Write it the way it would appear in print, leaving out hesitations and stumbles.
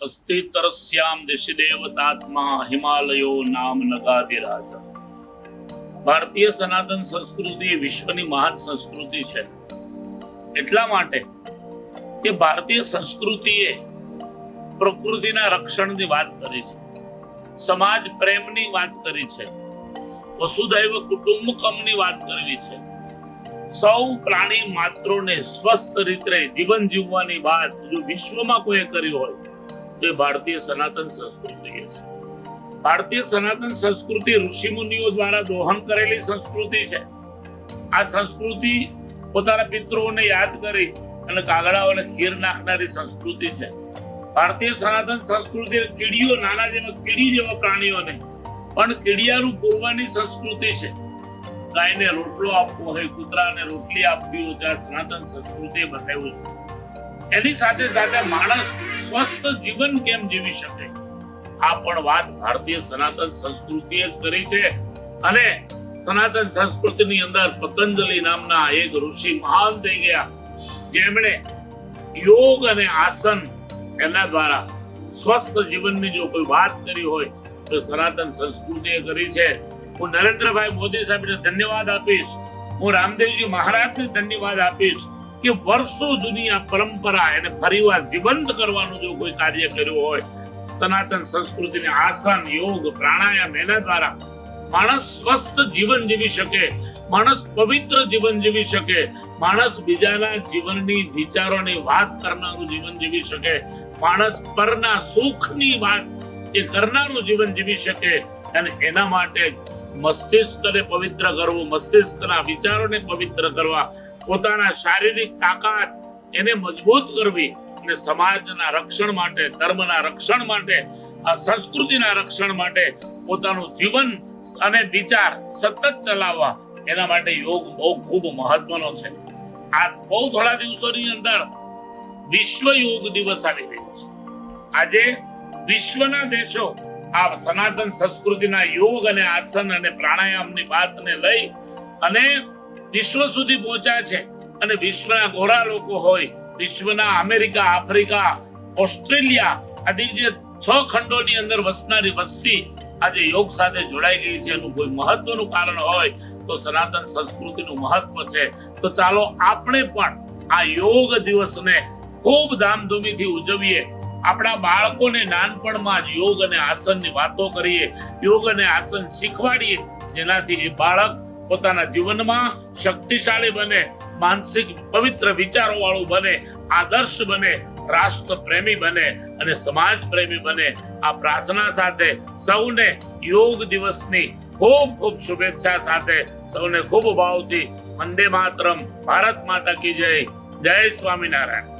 अस्ति तरस्याम दिशि देवतात्मा हिमालयो नाम नगाधिराज। ભારતીય સનાતન સંસ્કૃતિ વિશ્વની મહાન સંસ્કૃતિ છે એટલા માટે કે ભારતીય સંસ્કૃતિએ પ્રકૃતિના રક્ષણની વાત કરી છે, સમાજ પ્રેમની વાત કરી છે, વસુધૈવ કુટુંબકમની વાત કરી છે, સૌ પ્રાણી માત્રોને સ્વસ્થ રીતે જીવન જીવવાની વાત જો વિશ્વમાં કોઈ કરી હોય તો એ ભારતીય સનાતન સંસ્કૃતિ છે। ભારતીય સનાતન સંસ્કૃતિ ઋષિ મુનિઓ દ્વારા દોહન કરેલી સંસ્કૃતિ છે। આ સંસ્કૃતિ પોતાના પિતૃઓને યાદ કરી અને કાગડાઓને ખીર નાખનારી સંસ્કૃતિ છે। ભારતીય સનાતન સંસ્કૃતિ કીડીઓ, નાના જેવા કીડી જેવા પ્રાણીઓને પણ કીડિયાનું પૂરવાની સંસ્કૃતિ છે। ગાયને રોટલો આપવો હોય, કૂતરાને રોટલી આપવી હોય, ત્યાં સનાતન સંસ્કૃતિએ બતાવ્યું છે। એની સાથે સાથે માણસ સ્વસ્થ જીવન કેમ જીવી શકે આ પણ વાત ભારતીય સનાતન સંસ્કૃતિએ જ કરી છે। અને સનાતન સંસ્કૃતિની અંદર પતંજલિ નામના એક ઋષિ મહાન થઈ ગયા, જેમણે યોગ અને આસન એના દ્વારા સ્વસ્થ જીવનની જો કોઈ વાત કરી હોય તો સનાતન સંસ્કૃતિએ કરી છે। હું નરેન્દ્રભાઈ મોદી સાહેબને ધન્યવાદ આપીશ, હું રામદેવજી મહારાજને ધન્યવાદ આપીશ કે વર્ષો જૂની આ પરંપરા એને ફરીવાર જીવંત કરવાનું જો કોઈ કાર્ય કર્યું હોય, સનાતન સંસ્કૃતિને આસન, યોગ, પ્રાણાયામ એના દ્વારા માણસ સ્વસ્થ જીવન જીવી શકે, માણસ પવિત્ર જીવન જીવી શકે, માણસ બીજાના જીવનની વિચારોની વાત કરનારું જીવન જીવી શકે, માણસ પરના સુખની વાત એ કરનારું જીવન જીવી શકે। અને એના માટે મસ્તિષ્કને પવિત્ર કરવું, મસ્તિષ્કના વિચારોને પવિત્ર કરવા, પોતાના શારીરિક તાકાત એને મજબૂત કરવી અને સમાજના રક્ષણ માટે, ધર્મના રક્ષણ માટે, આ સંસ્કૃતિના રક્ષણ માટે પોતાનું જીવન અને વિચાર સતત ચલાવવા, એના માટે યોગ બહુ ખૂબ મહત્વનો છે। આ બહુ થોડા દિવસોની અંદર વિશ્વ યોગ દિવસ આવી રહ્યો છે। આજે વિશ્વના દેશો આ સનાતન સંસ્કૃતિના યોગ અને આસન અને પ્રાણાયામની વાતને લઈ અને વિશ્વ સુધી પહોંચ્યા છે। અને વિશ્વના ગોરા લોકો હોય, વિશ્વના અમેરિકા, આફ્રિકા, ઓસ્ટ્રેલિયા આદિ જે 6 ખંડોની અંદર વસનારી વસ્તી આજે યોગ સાથે જોડાઈ ગઈ છે। એનું કોઈ મહત્વનું કારણ હોય તો સનાતન સંસ્કૃતિનું મહત્વ છે। તો ચાલો આપણે પણ આ યોગ દિવસને ખૂબ ધામધૂમીથી ઉજવીએ, આપણા બાળકોને નાનપણમાં જ યોગ અને આસનની વાતો કરીએ, યોગ અને આસન શીખવાડીએ, જેનાથી એ બાળક પોતાના જીવનમાં શક્તિશાળી બને, માનસિક પવિત્ર વિચારો વાળું બને, આદર્શ બને, રાષ્ટ્ર પ્રેમી બને અને સમાજ પ્રેમી બને। આ પ્રાર્થના સાથે સૌને યોગ દિવસની ખૂબ ખૂબ શુભેચ્છા સાથે સૌને ખૂબ ભાવથી વંદે માતરમ, ભારત માતા કી જય, જય સ્વામિનારાયણ।